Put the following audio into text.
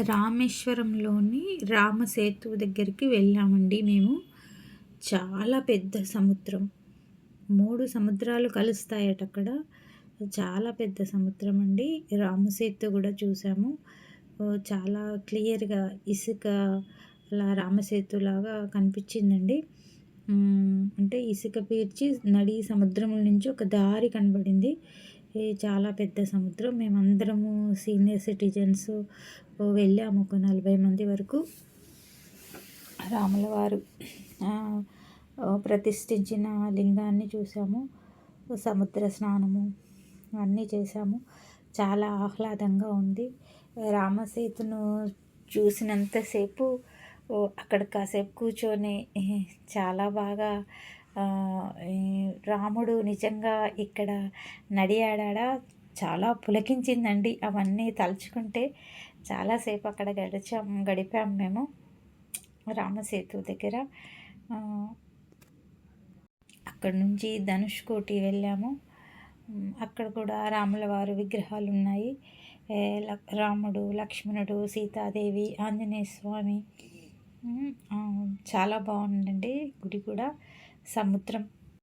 రామేశ్వరంలోని రామసేతు దగ్గరికి వెళ్ళామండి మేము. చాలా పెద్ద సముద్రం. 3 సముద్రాలు కలుస్తాయట అక్కడ. చాలా పెద్ద సముద్రం అండి. రామసేతు గూడా చూసాము. చాలా క్లియర్‌గా ఇసుక అలా రామసేతులాగా కనిపించిందండి. అంటే ఇసుక పేర్చి నడి సముద్రం నుంచి ఒక దారి కనబడింది. ఇది చాలా పెద్ద సముద్రం. మేమందరము సీనియర్ సిటిజన్స్ వెళ్ళాము. ఒక 40 మంది వరకు. రాములవారు ప్రతిష్ఠించిన లింగాన్ని చూసాము. సముద్ర స్నానము అన్నీ చేశాము. చాలా ఆహ్లాదంగా ఉంది. రామసేతును చూసినంతసేపు అక్కడ కాసేపు కూర్చొని చాలా బాగా రాముడు నిజంగా ఇక్కడ నడియాడా చాలా పులకించిందండి. అవన్నీ తలుచుకుంటే చాలాసేపు అక్కడ గడిపాము మేము రామసేతు దగ్గర. అక్కడ నుంచి ధనుష్కోటి వెళ్ళాము. అక్కడ కూడా రాముల వారి విగ్రహాలు ఉన్నాయి. రాముడు, లక్ష్మణుడు, సీతాదేవి, ఆంజనేయ స్వామి. చాలా బాగుందండి గుడి కూడా. సముద్రం